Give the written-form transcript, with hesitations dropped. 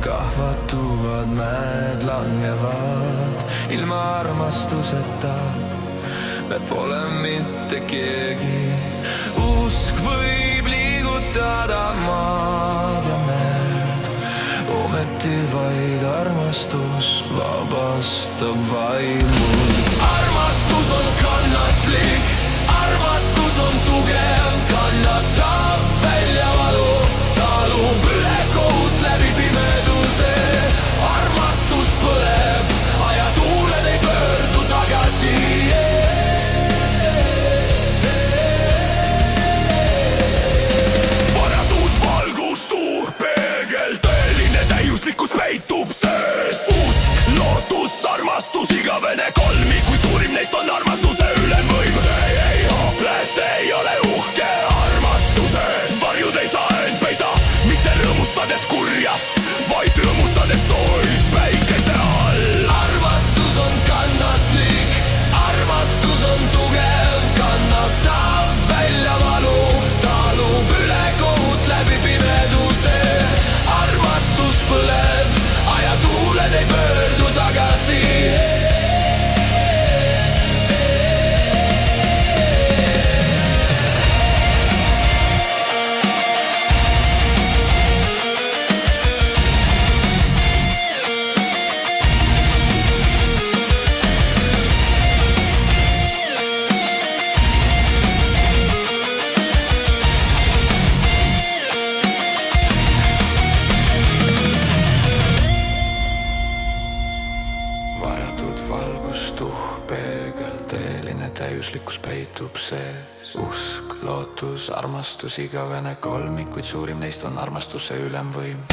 kahvatuvad mäed langevad ilma armastuseta. Me pole mitte keegi, usk võib liigutada maad ja merd. Ometi vaid armastus vabastab vaimu. Armastus on kannatlik, armastus on tugev, kannatab väljavalu, talub üle kohut läbi pimeduse. Armastus põleb, ajatuuled ei pöördu tagasi. Varatud valgustus, peegel, tõeline täiuslikkus peitub sees. Usk, lootus, armastus, igavene kolmik, kui suurim neist on armastuse ülemvõim. See ei haaple, see ei ole uhke armastuses. Varjud ei saa end peida, mitte rõõmustades kurjast, vaid rõõmustades toist päikese all. Armastus on kannatlik, armastus on tugev, kannatab väljavalu, talub üle kohut läbi pimeduse. Armastus põleb, ajatuuled ei pöördu tagasi. Varatud valgustuh, peegel, tõeline täiuslikkus peitub sees. Usk, lootus, armastus, igavene kolmik, kuid suurim neist on armastuse ülemvõim.